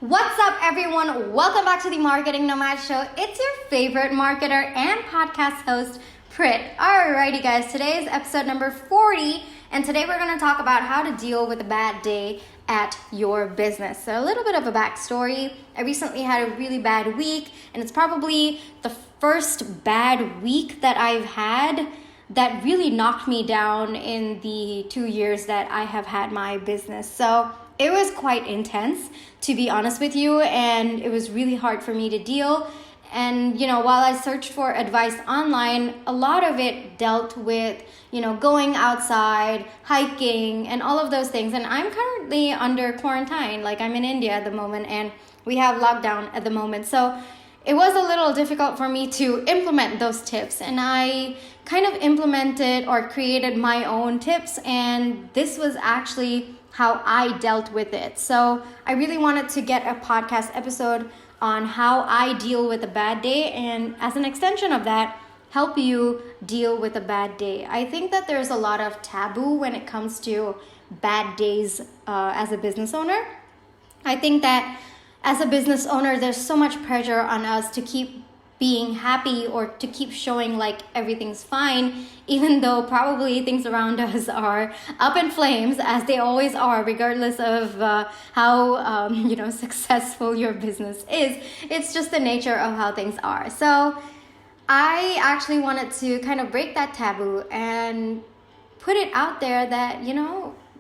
What's up, everyone? Welcome back to the Marketing Nomad Show. It's your favorite marketer and podcast host, Prit. Alrighty, guys, today is episode number 40, and today we're going to talk about how to deal with a bad day at your business. So a little bit of a backstory. I recently had a really bad week, and it's probably the first bad week that I've had that really knocked me down in the 2 years that I have had my business. So it was quite intense, to be honest with you, and it was really hard for me to deal. And, while I searched for advice online, a lot of it dealt with, going outside, hiking, and all of those things. And I'm currently under quarantine, like I'm in India at the moment, and we have lockdown at the moment. So it was a little difficult for me to implement those tips, and I kind of implemented or created my own tips, and this was actually how I dealt with it. So I really wanted to get a podcast episode on how I deal with a bad day, and as an extension of that, help you deal with a bad day. I think that there's a lot of taboo when it comes to bad days as a business owner. I think that as a business owner, there's so much pressure on us to keep being happy or to keep showing like everything's fine, even though probably things around us are up in flames, as they always are, regardless of how successful your business is. It's just the nature of how things are. So I actually wanted to kind of break that taboo and put it out there that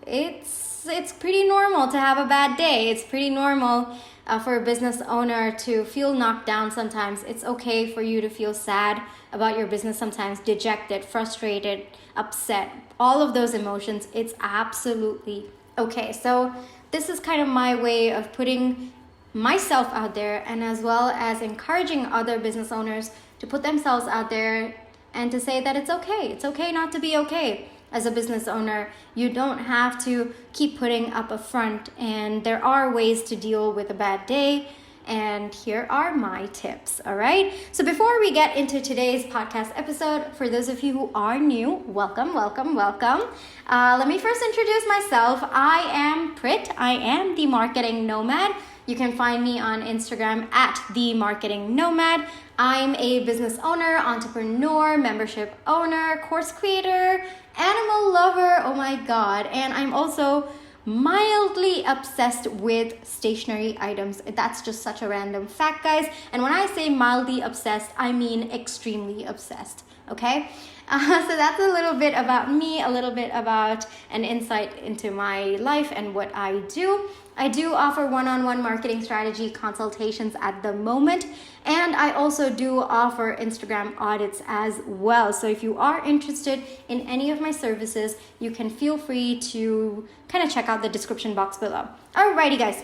it's pretty normal to have a bad day. It's pretty normal for a business owner to feel knocked down sometimes. It's okay for you to feel sad about your business sometimes, dejected, frustrated, upset, all of those emotions. It's absolutely okay. So this is kind of my way of putting myself out there, and as well as encouraging other business owners to put themselves out there and to say that it's okay. It's okay not to be okay. As a business owner, you don't have to keep putting up a front, and there are ways to deal with a bad day, and here are my tips. All right, so before we get into today's podcast episode, for those of you who are new, welcome. Let me first introduce myself. I am Prit. I am the Marketing Nomad. You can find me on Instagram at The Marketing Nomad. I'm a business owner, entrepreneur, membership owner, course creator, animal lover, oh my god, and I'm also mildly obsessed with stationery items. That's just such a random fact, guys. And when I say mildly obsessed, I mean extremely obsessed, okay? So that's a little bit about me, a little bit about an insight into my life and what I do. I do offer one-on-one marketing strategy consultations at the moment, and I also do offer Instagram audits as well. So if you are interested in any of my services, you can feel free to kind of check out the description box below. Alrighty, guys.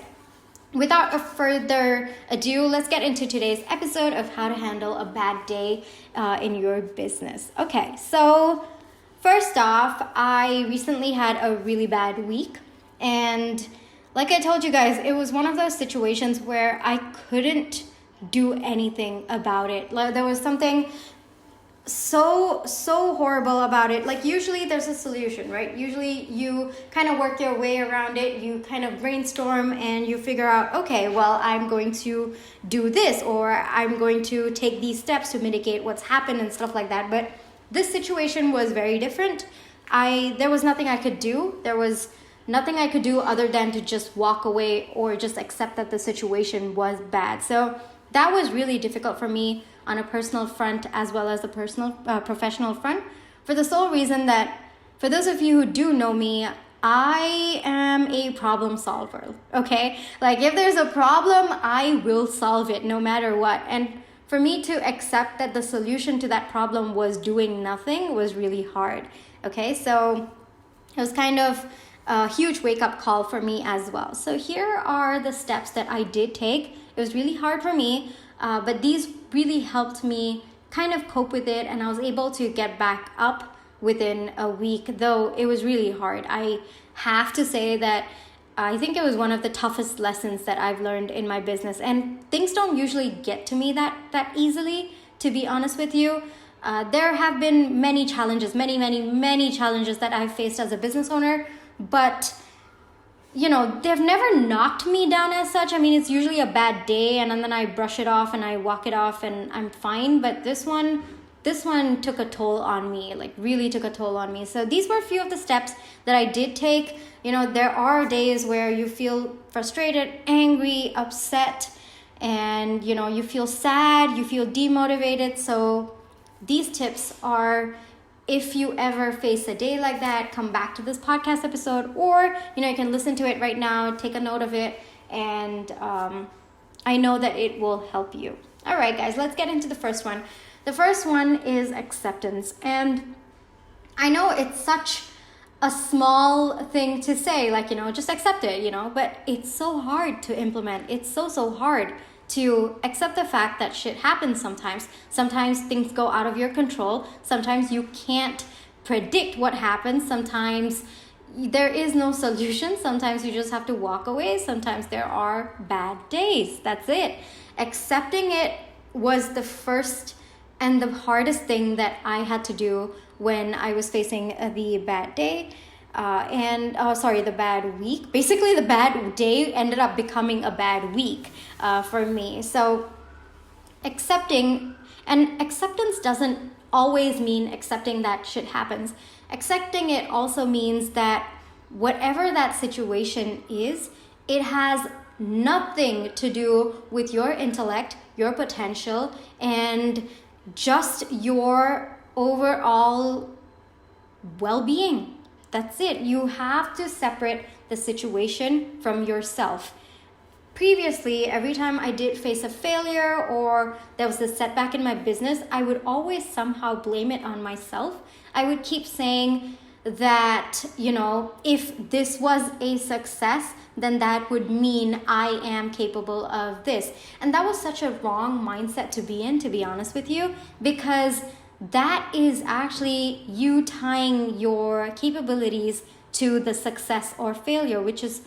Without further ado, let's get into today's episode of how to handle a bad day in your business. Okay, so first off, I recently had a really bad week, and like I told you guys, it was one of those situations where I couldn't do anything about it. Like, there was something so horrible about it. Like, usually there's a solution, right? Usually you kind of work your way around it. You kind of brainstorm and you figure out, okay, well, I'm going to do this, or I'm going to take these steps to mitigate what's happened and stuff like that. But this situation was very different. There was nothing I could do. There was nothing I could do other than to just walk away or just accept that the situation was bad. So that was really difficult for me on a personal front as well as a professional front, for the sole reason that, for those of you who do know me, I am a problem solver, okay? Like, if there's a problem, I will solve it no matter what. And for me to accept that the solution to that problem was doing nothing was really hard, okay? So it was kind of a huge wake-up call for me as well. So here are the steps that I did take. It was really hard for me, but these really helped me kind of cope with it, and I was able to get back up within a week, though it was really hard. I have to say that I think it was one of the toughest lessons that I've learned in my business, and things don't usually get to me that easily, to be honest with you. There have been many challenges, many challenges that I've faced as a business owner, but they've never knocked me down as such. I mean, it's usually a bad day and then I brush it off and I walk it off and I'm fine. But this one took a toll on me, like really took a toll on me. So these were a few of the steps that I did take. There are days where you feel frustrated, angry, upset, and you feel sad, you feel demotivated. So these tips are, if you ever face a day like that, come back to this podcast episode, or you can listen to it right now, take a note of it, and I know that it will help you. All right, guys, let's get into the first one. The first one is acceptance. And I know it's such a small thing to say, like, just accept it, but it's so hard to implement. It's so hard to accept the fact that shit happens sometimes. Sometimes things go out of your control. Sometimes you can't predict what happens. Sometimes there is no solution. Sometimes you just have to walk away. Sometimes there are bad days. That's it. Accepting it was the first and the hardest thing that I had to do when I was facing the bad day. The bad week. Basically, the bad day ended up becoming a bad week for me. So acceptance doesn't always mean accepting that shit happens. Accepting it also means that whatever that situation is, it has nothing to do with your intellect, your potential, and just your overall well-being. That's it. You have to separate the situation from yourself. Previously, every time I did face a failure or there was a setback in my business, I would always somehow blame it on myself. I would keep saying that, if this was a success, then that would mean I am capable of this. And that was such a wrong mindset to be in, to be honest with you, because that is actually you tying your capabilities to the success or failure, which is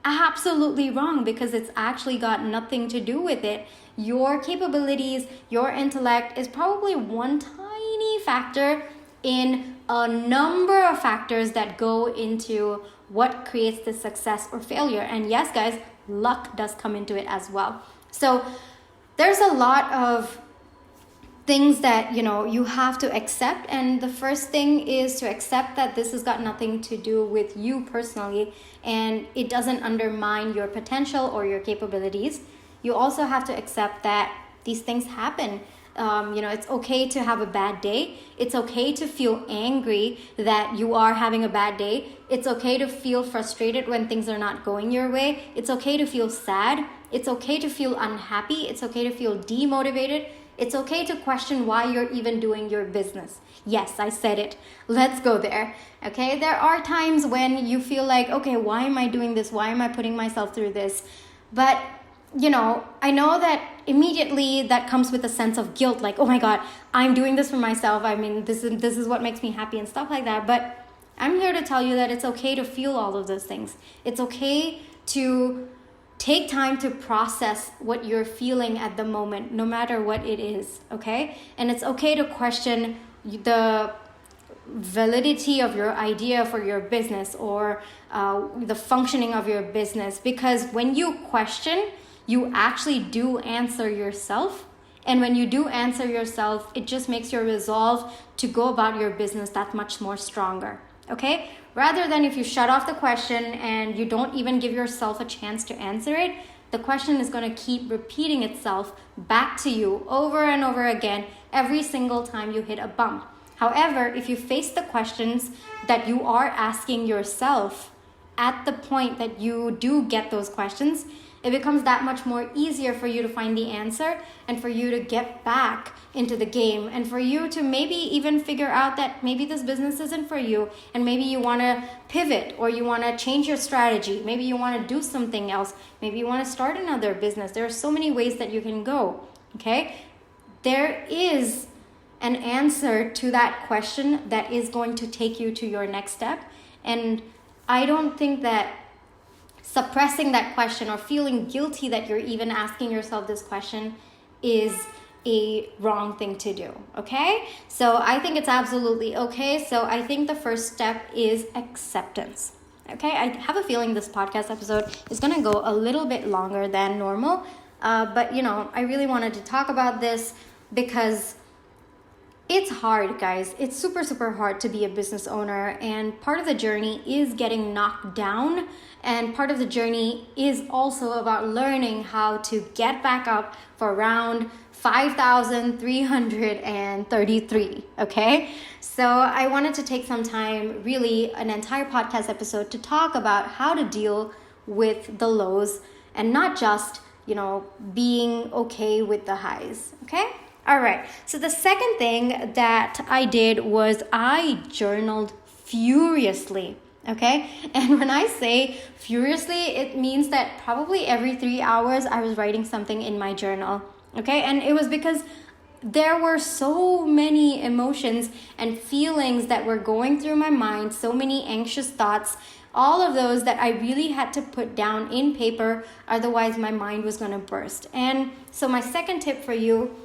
absolutely wrong, because it's actually got nothing to do with it. Your capabilities, your intellect is probably one tiny factor in a number of factors that go into what creates the success or failure. And yes, guys, luck does come into it as well. So there's a lot of things that you have to accept, and the first thing is to accept that this has got nothing to do with you personally, and it doesn't undermine your potential or your capabilities. You also have to accept that these things happen. It's okay to have a bad day. It's okay to feel angry that you are having a bad day. It's okay to feel frustrated when things are not going your way. It's okay to feel sad. It's okay to feel unhappy. It's okay to feel demotivated. It's okay to question why you're even doing your business. Yes, I said it. Let's go there. Okay, there are times when you feel like, okay, why am I doing this? Why am I putting myself through this? But, I know that immediately that comes with a sense of guilt, like, oh my God, I'm doing this for myself. I mean, this is what makes me happy and stuff like that. But I'm here to tell you that it's okay to feel all of those things. It's okay to take time to process what you're feeling at the moment, no matter what it is, okay? And it's okay to question the validity of your idea for your business or the functioning of your business, because when you question, you actually do answer yourself. And when you do answer yourself, it just makes your resolve to go about your business that much more stronger, okay? Rather than if you shut off the question and you don't even give yourself a chance to answer it, the question is going to keep repeating itself back to you over and over again every single time you hit a bump. However, if you face the questions that you are asking yourself at the point that you do get those questions, it becomes that much more easier for you to find the answer and for you to get back into the game and for you to maybe even figure out that maybe this business isn't for you and maybe you want to pivot or you want to change your strategy. Maybe you want to do something else. Maybe you want to start another business. There are so many ways that you can go, okay? There is an answer to that question that is going to take you to your next step. And I don't think that suppressing that question or feeling guilty that you're even asking yourself this question is a wrong thing to do, okay? So I think it's absolutely okay. So I think the first step is acceptance, Okay, I have a feeling this podcast episode is going to go a little bit longer than normal. But, I really wanted to talk about this because it's hard, guys. It's super, super hard to be a business owner. And part of the journey is getting knocked down. And part of the journey is also about learning how to get back up for round 5,333. Okay. So I wanted to take some time, really an entire podcast episode, to talk about how to deal with the lows and not just, being okay with the highs. Okay. All right, so the second thing that I did was I journaled furiously, okay? And when I say furiously, it means that probably every 3 hours I was writing something in my journal, okay? And it was because there were so many emotions and feelings that were going through my mind, so many anxious thoughts, all of those that I really had to put down in paper, otherwise my mind was gonna burst. And so my second tip for you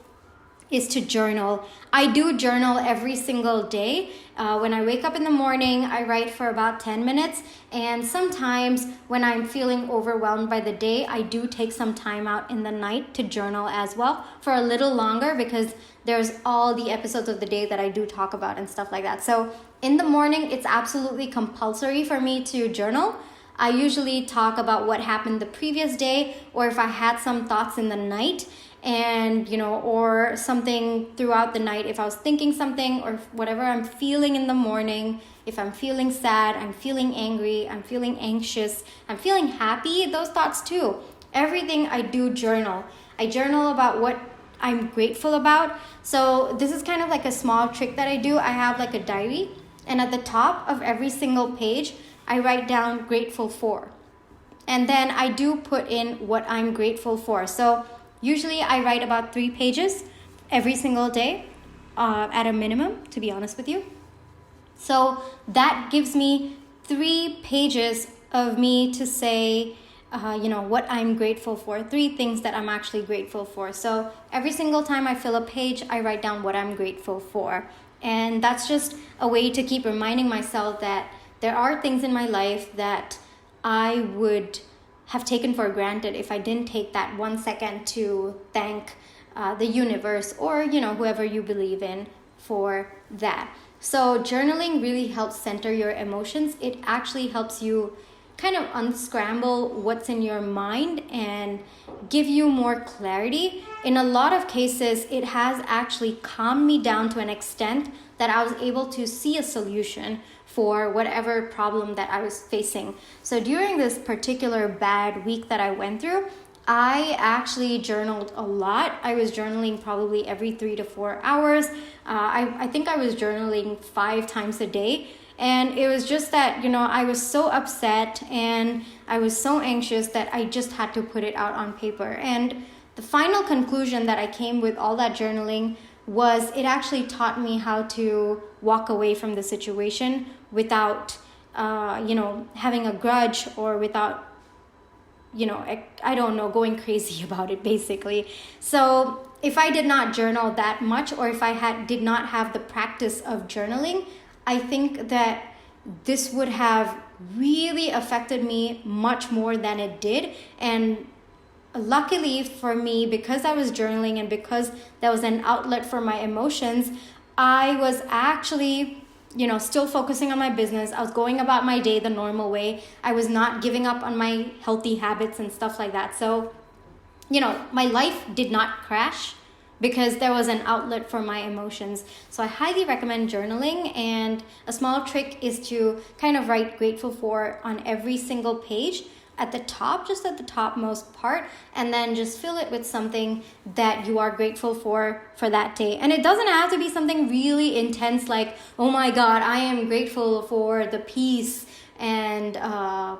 is to journal. I do journal every single day. When I wake up in the morning, I write for about 10 minutes. And sometimes when I'm feeling overwhelmed by the day, I do take some time out in the night to journal as well for a little longer, because there's all the episodes of the day that I do talk about and stuff like that. So in the morning, it's absolutely compulsory for me to journal. I usually talk about what happened the previous day, or if I had some thoughts in the night, and or something throughout the night, if I was thinking something or whatever I'm feeling in the morning. If I'm feeling sad, I'm feeling angry, I'm feeling anxious, I'm feeling happy, those thoughts too. Everything I do journal. I journal about what I'm grateful about. So this is kind of like a small trick that I do. I have like a diary, and at the top of every single page I write down grateful for, and then I do put in what I'm grateful for. So usually I write about 3 pages every single day, at a minimum, to be honest with you. So that gives me 3 pages of me to say, what I'm grateful for, 3 things that I'm actually grateful for. So every single time I fill a page, I write down what I'm grateful for. And that's just a way to keep reminding myself that there are things in my life that I would have taken for granted if I didn't take that 1 second to thank the universe, or whoever you believe in, for that. So journaling really helps center your emotions. It actually helps you kind of unscramble what's in your mind and give you more clarity. In a lot of cases, it has actually calmed me down to an extent that I was able to see a solution for whatever problem that I was facing. So during this particular bad week that I went through, I actually journaled a lot. I was journaling probably every 3 to 4 hours. I think I was journaling 5 times a day. And it was just that, I was so upset and I was so anxious that I just had to put it out on paper. And the final conclusion that I came with all that journaling was it actually taught me how to walk away from the situation without, having a grudge, or without, going crazy about it, basically. So if I did not journal that much, or if I did not have the practice of journaling, I think that this would have really affected me much more than it did. And luckily for me, because I was journaling and because that was an outlet for my emotions, I was actually, still focusing on my business. I was going about my day the normal way. I was not giving up on my healthy habits and stuff like that. So, my life did not crash because there was an outlet for my emotions. So I highly recommend journaling. And a small trick is to kind of write grateful for on every single page at the top, just at the topmost part, and then just fill it with something that you are grateful for that day. And it doesn't have to be something really intense like, oh my God, I am grateful for the peace and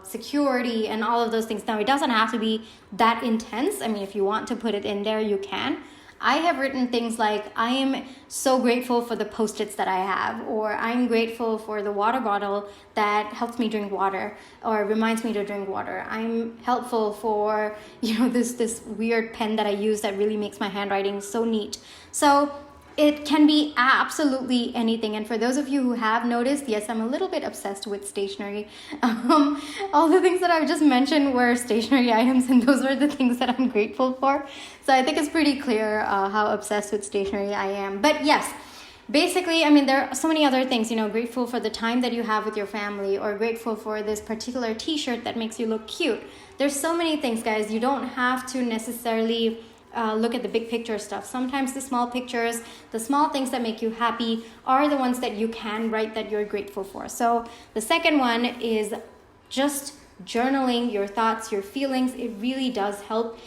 security and all of those things. Now, it doesn't have to be that intense. I mean, if you want to put it in there, you can. I have written things like, I am so grateful for the Post-its that I have, or I'm grateful for the water bottle that helps me drink water or reminds me to drink water. I'm helpful for, this weird pen that I use that really makes my handwriting so neat. So it can be absolutely anything. And for those of you who have noticed, yes, I'm a little bit obsessed with stationery. All the things that I've just mentioned were stationery items, and those were the things that I'm grateful for. So I think it's pretty clear how obsessed with stationery I am. But yes, basically, I mean, there are so many other things, grateful for the time that you have with your family, or grateful for this particular t-shirt that makes you look cute. There's so many things, guys. You don't have to necessarily look at the big picture stuff. Sometimes the small pictures, the small things that make you happy are the ones that you can write that you're grateful for. So the second one is just journaling your thoughts, your feelings. It really does help.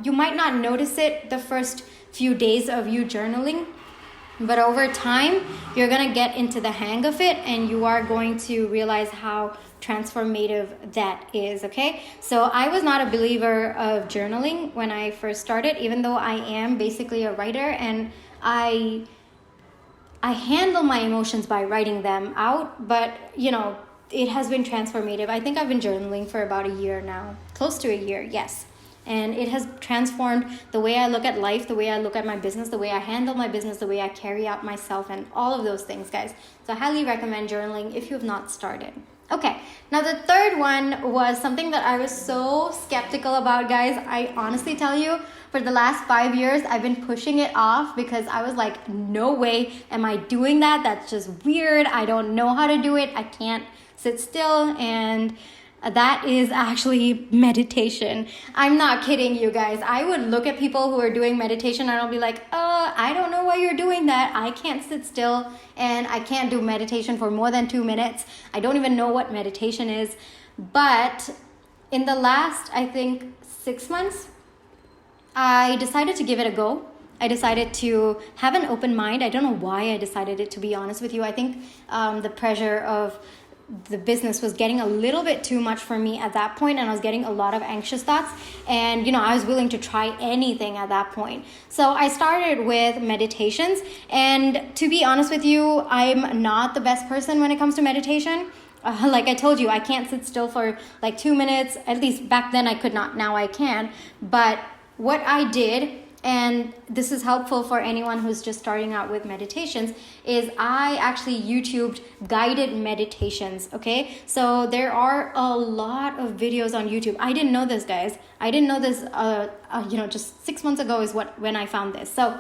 You might not notice it the first few days of you journaling, but over time, you're going to get into the hang of it, and you are going to realize how transformative that is, okay? So I was not a believer of journaling when I first started, even though I am basically a writer, and I handle my emotions by writing them out, but it has been transformative. I think I've been journaling for about a year now, close to a year, yes. And it has transformed the way I look at life, the way I look at my business, the way I handle my business, the way I carry out myself, and all of those things, guys. So I highly recommend journaling if you have not started. Okay, now the third one was something that I was so skeptical about, guys. I honestly tell you, for the last 5 years, I've been pushing it off because I was like, no way am I doing that. That's just weird. I don't know how to do it. I can't sit still. And that is actually meditation. I'm not kidding you guys. I would look at people who are doing meditation and I'll be like, I don't know why you're doing that. I can't sit still and I can't do meditation for more than 2 minutes. I don't even know what meditation is. But in the last, I think, 6 months, I decided to give it a go. I decided to have an open mind. I don't know why I decided it, to be honest with you. I think the pressure of the business was getting a little bit too much for me at that point, and I was getting a lot of anxious thoughts, and I was willing to try anything at that point. So I started with meditations, and to be honest with you, I'm not the best person when it comes to meditation. Like I told you, I can't sit still for like 2 minutes. At least back then I could not, now I can. But what I did, and this is helpful for anyone who's just starting out with meditations, is I actually YouTubed guided meditations, okay? So there are a lot of videos on YouTube. I didn't know this, guys. I didn't know this, just 6 months ago is when I found this. So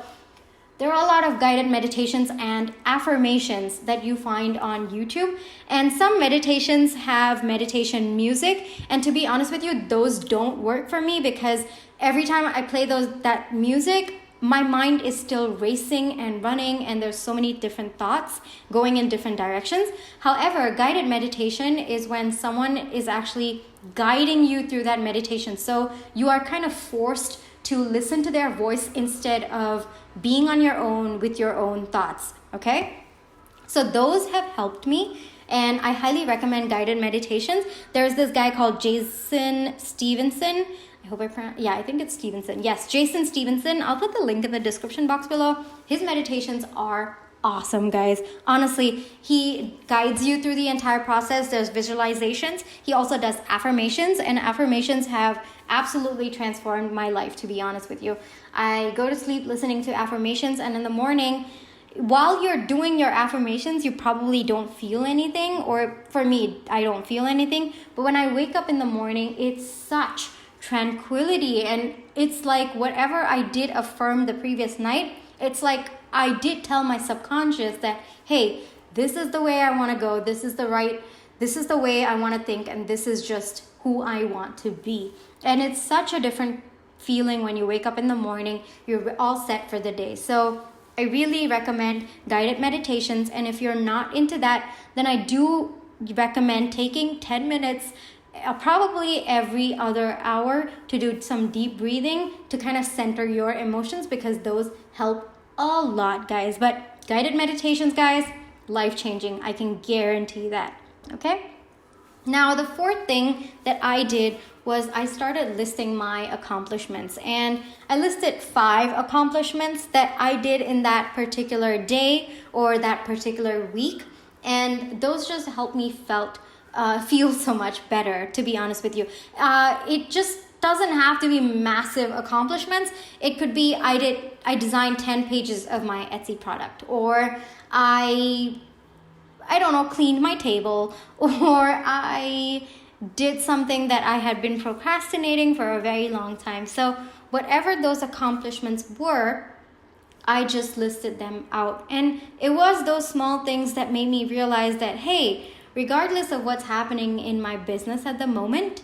there are a lot of guided meditations and affirmations that you find on YouTube. And some meditations have meditation music. And to be honest with you, those don't work for me because every time I play that music, my mind is still racing and running, and there's so many different thoughts going in different directions. However, guided meditation is when someone is actually guiding you through that meditation. So you are kind of forced to listen to their voice instead of being on your own with your own thoughts, okay? So those have helped me, and I highly recommend guided meditations. There's this guy called Jason Stevenson. I think it's Stevenson. Yes, Jason Stevenson. I'll put the link in the description box below. His meditations are awesome, guys. Honestly, he guides you through the entire process. There's visualizations. He also does affirmations, and affirmations have absolutely transformed my life, to be honest with you. I go to sleep listening to affirmations, and in the morning, while you're doing your affirmations, you probably don't feel anything, or for me, I don't feel anything. But when I wake up in the morning, it's such tranquility, and it's like whatever I did affirm the previous night, it's like I did tell my subconscious that, hey, this is the way I want to go, this is the way I want to think, and this is just who I want to be. And it's such a different feeling when you wake up in the morning, you're all set for the day. So I really recommend guided meditations, and if you're not into that, then I do recommend taking 10 minutes probably every other hour to do some deep breathing to kind of center your emotions, because those help a lot, guys. But guided meditations, guys, life-changing. I can guarantee that, okay? Now, the fourth thing that I did was I started listing my accomplishments, and I listed 5 accomplishments that I did in that particular day or that particular week, and those just helped me feel so much better, to be honest with you. It just doesn't have to be massive accomplishments. It could be I designed 10 pages of my Etsy product, or I don't know, cleaned my table, or I did something that I had been procrastinating for a very long time. So whatever those accomplishments were, I just listed them out. And it was those small things that made me realize that, hey, regardless of what's happening in my business at the moment,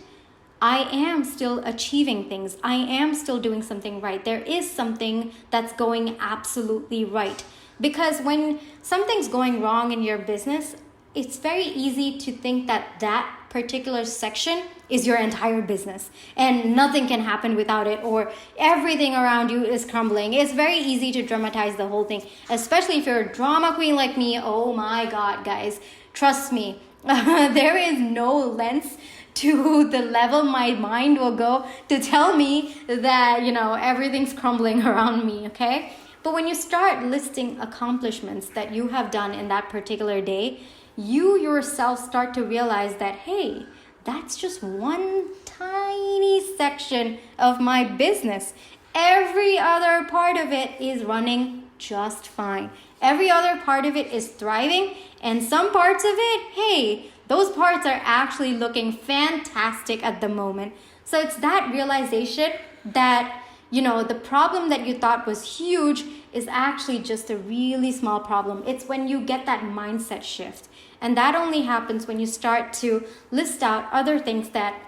I am still achieving things. I am still doing something right. There is something that's going absolutely right. Because when something's going wrong in your business, it's very easy to think that that particular section is your entire business and nothing can happen without it, or everything around you is crumbling. It's very easy to dramatize the whole thing, especially if you're a drama queen like me. Oh my God, guys, trust me, there is no lengths to the level my mind will go to tell me that, everything's crumbling around me, okay? But when you start listing accomplishments that you have done in that particular day, you yourself start to realize that, hey, that's just one tiny section of my business. Every other part of it is running just fine. Every other part of it is thriving, and some parts of it, hey, those parts are actually looking fantastic at the moment. So it's that realization that, the problem that you thought was huge is actually just a really small problem. It's when you get that mindset shift. And that only happens when you start to list out other things that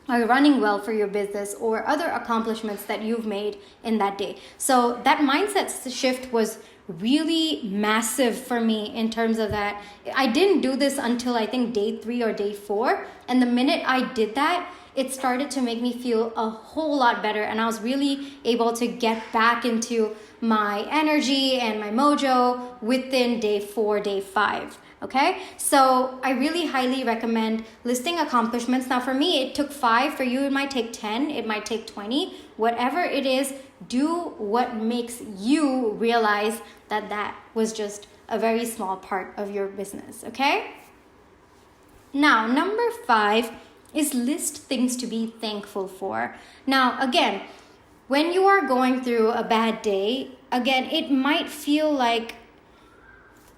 are running well for your business, or other accomplishments that you've made in that day. So that mindset shift was really massive for me in terms of that. I didn't do this until I think day 3 or day 4. And the minute I did that, it started to make me feel a whole lot better. And I was really able to get back into my energy and my mojo within day 4, day 5. Okay, so I really highly recommend listing accomplishments. Now for me, it took 5. For you, it might take 10, it might take 20. Whatever it is, do what makes you realize that that was just a very small part of your business, okay? Now, number 5 is list things to be thankful for. Now, again, when you are going through a bad day, again, it might feel like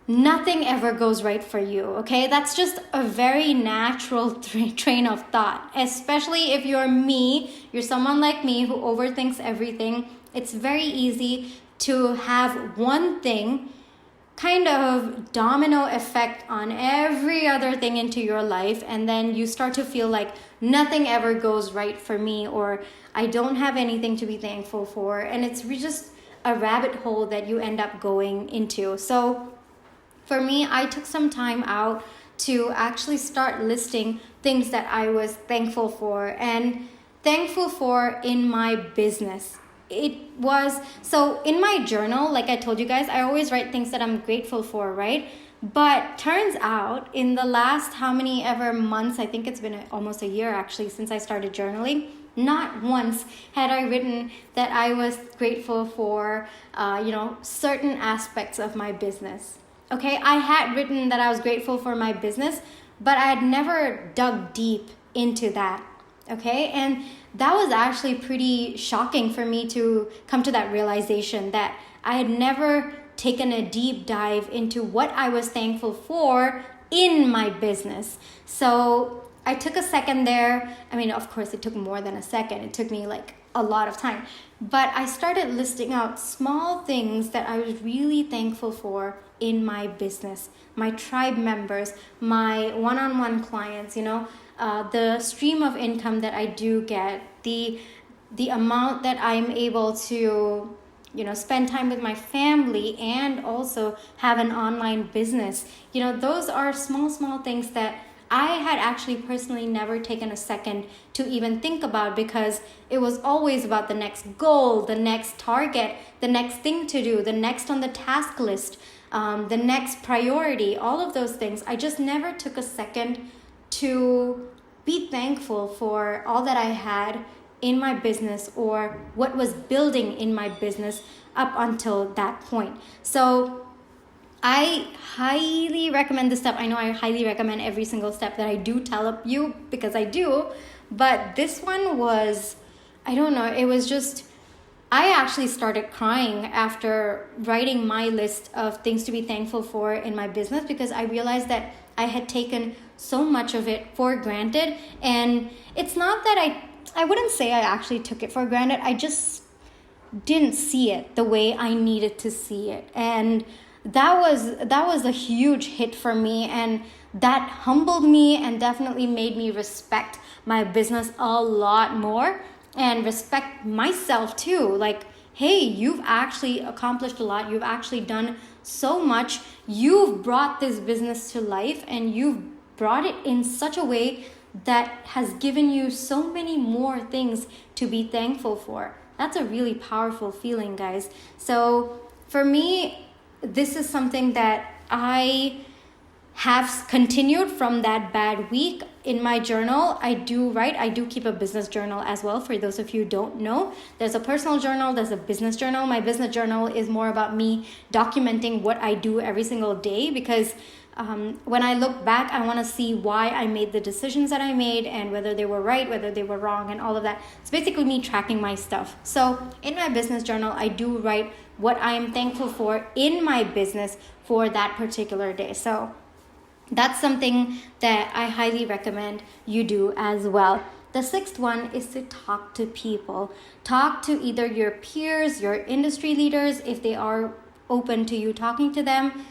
nothing ever goes right for you, okay? That's just a very natural train of thought, especially if you're me, you're someone like me who overthinks everything. It's very easy to have one thing kind of domino effect on every other thing into your life, and then you start to feel like nothing ever goes right for me, or I don't have anything to be thankful for, and it's just a rabbit hole that you end up going into. So for me, I took some time out to actually start listing things that I was thankful for, and thankful for in my business. So in my journal, like I told you guys, I always write things that I'm grateful for, right? But turns out in the last how many ever months, I think it's been almost a year actually since I started journaling, not once had I written that I was grateful for, certain aspects of my business. Okay, I had written that I was grateful for my business, but I had never dug deep into that. Okay, and that was actually pretty shocking for me to come to that realization that I had never taken a deep dive into what I was thankful for in my business. So I took a second there. I mean, of course, it took more than a second. It took me like a lot of time. But I started listing out small things that I was really thankful for in my business, my tribe members, my one-on-one clients, the stream of income that I do get, the amount that I'm able to, spend time with my family and also have an online business. Those are small things that I had actually personally never taken a second to even think about, because it was always about the next goal, the next target, the next thing to do, the next on the task list, the next priority, all of those things. I just never took a second to be thankful for all that I had in my business, or what was building in my business up until that point. So I highly recommend this step. I know I highly recommend every single step that I do tell you, because I do, but this one was I don't know, it was just, I actually started crying after writing my list of things to be thankful for in my business, because I realized that I had taken so much of it for granted. And it's not that I wouldn't say I actually took it for granted. I just didn't see it the way I needed to see it. And that was a huge hit for me, and that humbled me and definitely made me respect my business a lot more and respect myself too. Like, hey, you've actually accomplished a lot. You've actually done so much. You've brought this business to life, and you've brought it in such a way that has given you so many more things to be thankful for. That's a really powerful feeling, guys. So for me, this is something that I have continued from that bad week. In my journal, I do keep a business journal as well. For those of you who don't know, there's a personal journal, there's a business journal. My business journal is more about me documenting what I do every single day, because when I look back, I want to see why I made the decisions that I made and whether they were right, whether they were wrong, and all of that. It's basically me tracking my stuff. So in my business journal, I do write what I am thankful for in my business for that particular day. So that's something that I highly recommend you do as well. The sixth one is to talk to people. Talk to either your peers, your industry leaders, if they are open to you talking to them.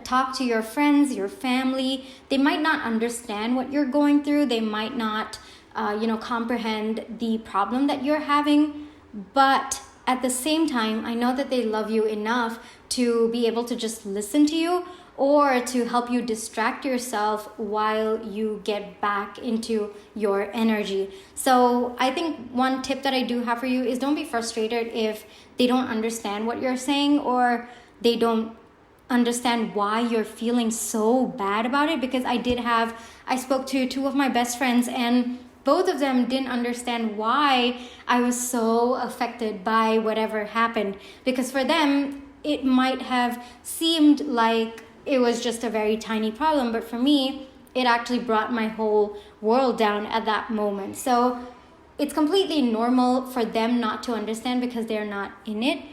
Talk to your friends, your family. They might not understand what you're going through. They might not, comprehend the problem that you're having. But at the same time, I know that they love you enough to be able to just listen to you, or to help you distract yourself while you get back into your energy. So I think one tip that I do have for you is don't be frustrated if they don't understand what you're saying, or they don't understand why you're feeling so bad about it. Because I spoke to two of my best friends, and both of them didn't understand why I was so affected by whatever happened. Because for them, it might have seemed like it was just a very tiny problem, but for me, it actually brought my whole world down at that moment. So it's completely normal for them not to understand because they're not in it.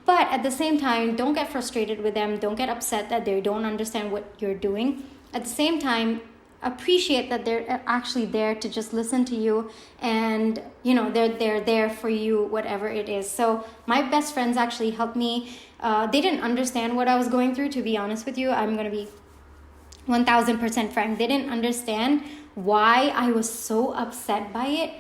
But at the same time, don't get frustrated with them. Don't get upset that they don't understand what you're doing. At the same time, appreciate that they're actually there to just listen to you, and they're there for you, whatever it is. So my best friends actually helped me. They didn't understand what I was going through, to be honest with you. I'm going to be 1000% frank. They didn't understand why I was so upset by it,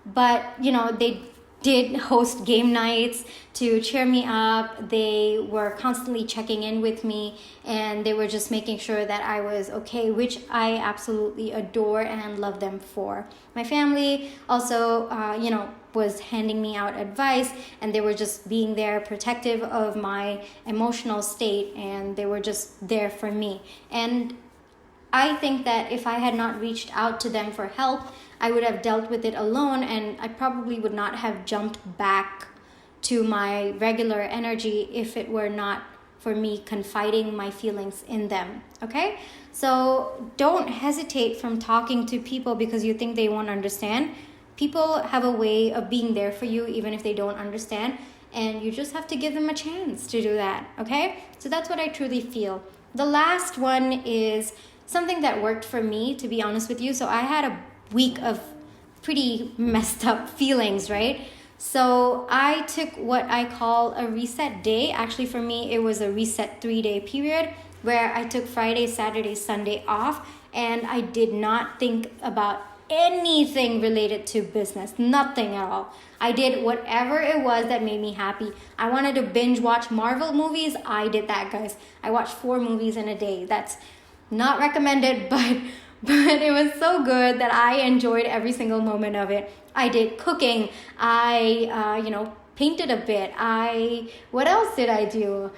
but they did host game nights to cheer me up. They were constantly checking in with me, and they were just making sure that I was okay, which I absolutely adore and love them for. My family also, was handing me out advice, and they were just being there, protective of my emotional state, and they were just there for me. And I think that if I had not reached out to them for help, I would have dealt with it alone, and I probably would not have jumped back to my regular energy if it were not for me confiding my feelings in them. Okay? So don't hesitate from talking to people because you think they won't understand. People have a way of being there for you even if they don't understand, and you just have to give them a chance to do that. Okay? So that's what I truly feel. The last one is something that worked for me, to be honest with you. So I had a week of pretty messed up feelings, right? So I took what I call a reset day. Actually, for me, it was a reset 3-day period where I took Friday, Saturday, Sunday off, and I did not think about anything related to business, nothing at all. I did whatever it was that made me happy. I wanted to binge watch Marvel movies. I did that, guys. I watched 4 movies in a day. That's not recommended, but it was so good that I enjoyed every single moment of it. I did cooking. I, painted a bit. What else did I do?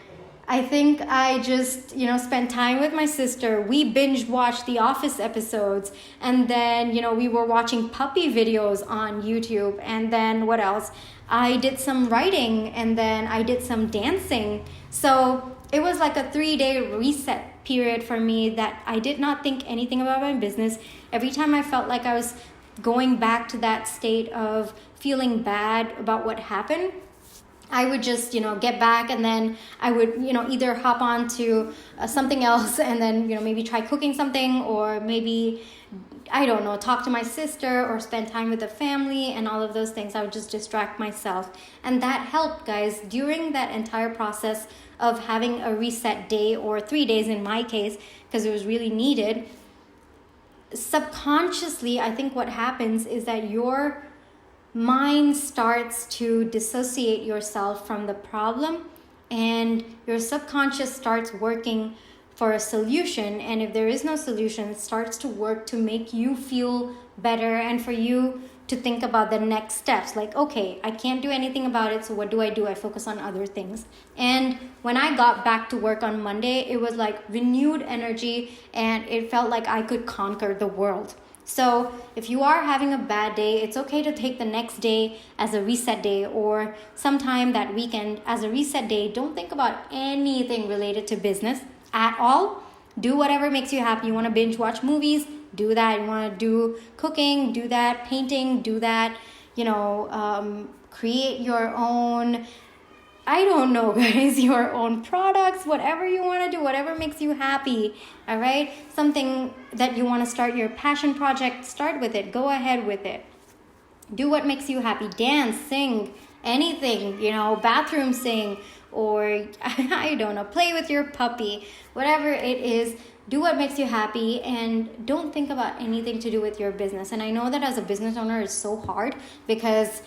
I think I just, spent time with my sister. We binge watched the Office episodes. And then, we were watching puppy videos on YouTube. And then what else? I did some writing, and then I did some dancing. So it was like a 3-day reset period for me that I did not think anything about my business. Every time I felt like I was going back to that state of feeling bad about what happened, I would just, get back, and then I would, either hop on to something else, and then, maybe try cooking something, or maybe, I don't know, talk to my sister or spend time with the family and all of those things. I would just distract myself. And that helped, guys, during that entire process of having a reset day, or 3 days in my case, because it was really needed. Subconsciously, I think what happens is that your mind starts to dissociate yourself from the problem, and your subconscious starts working for a solution. And if there is no solution, it starts to work to make you feel better and for you to think about the next steps. Like, okay, I can't do anything about it, so what do? I focus on other things. And when I got back to work on Monday, it was like renewed energy, and it felt like I could conquer the world. So if you are having a bad day, it's okay to take the next day as a reset day, or sometime that weekend as a reset day. Don't think about anything related to business at all. Do whatever makes you happy. You want to binge watch movies? Do that. You want to do cooking? Do that. Painting? Do that. Create your own, I don't know, guys, your own products, whatever you want to do, whatever makes you happy, all right? Something that you want to start your passion project, start with it. Go ahead with it. Do what makes you happy. Dance, sing, anything, bathroom sing, or I don't know, play with your puppy, whatever it is. Do what makes you happy, and don't think about anything to do with your business. And I know that as a business owner, it's so hard, because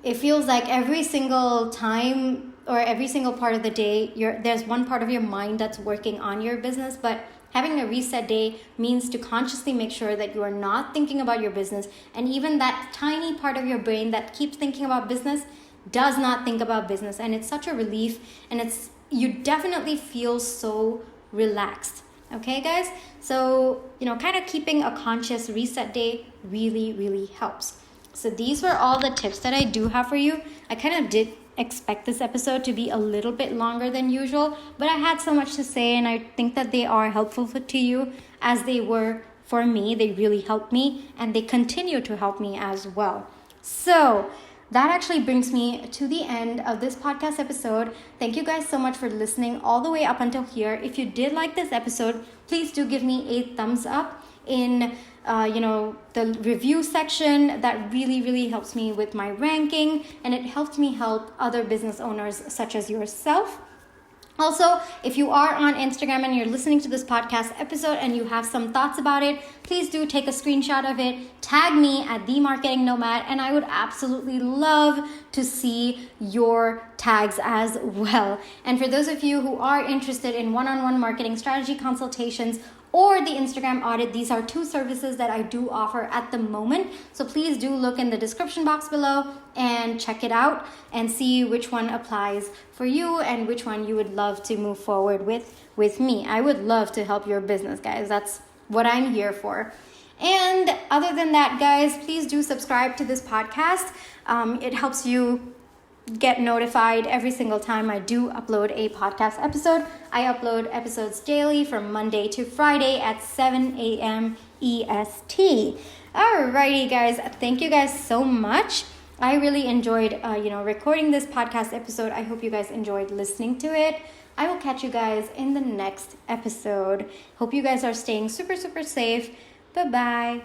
it feels like every single time or every single part of the day, there's one part of your mind that's working on your business. But having a reset day means to consciously make sure that you are not thinking about your business. And even that tiny part of your brain that keeps thinking about business does not think about business. And it's such a relief, and you definitely feel so relaxed. Okay, guys? So, kind of keeping a conscious reset day really, really helps. So these were all the tips that I do have for you. I kind of did expect this episode to be a little bit longer than usual, but I had so much to say, and I think that they are helpful to you as they were for me. They really helped me, and they continue to help me as well. So that actually brings me to the end of this podcast episode. Thank you guys so much for listening all the way up until here. If you did like this episode, please do give me a thumbs up in the review section. That really, really helps me with my ranking, and it helps me help other business owners such as yourself. Also, if you are on Instagram and you're listening to this podcast episode and you have some thoughts about it, please do take a screenshot of it, tag me at The Marketing Nomad, and I would absolutely love to see your tags as well. And for those of you who are interested in one-on-one marketing strategy consultations or the Instagram audit, these are two services that I do offer at the moment. So please do look in the description box below and check it out and see which one applies for you and which one you would love to move forward with me. I would love to help your business, guys. That's what I'm here for. And other than that, guys, please do subscribe to this podcast. It helps you get notified every single time I do upload a podcast episode. I upload episodes daily from Monday to Friday at 7 a.m. EST. Alrighty, guys. Thank you guys so much. I really enjoyed, recording this podcast episode. I hope you guys enjoyed listening to it. I will catch you guys in the next episode. Hope you guys are staying super, super safe. Bye-bye.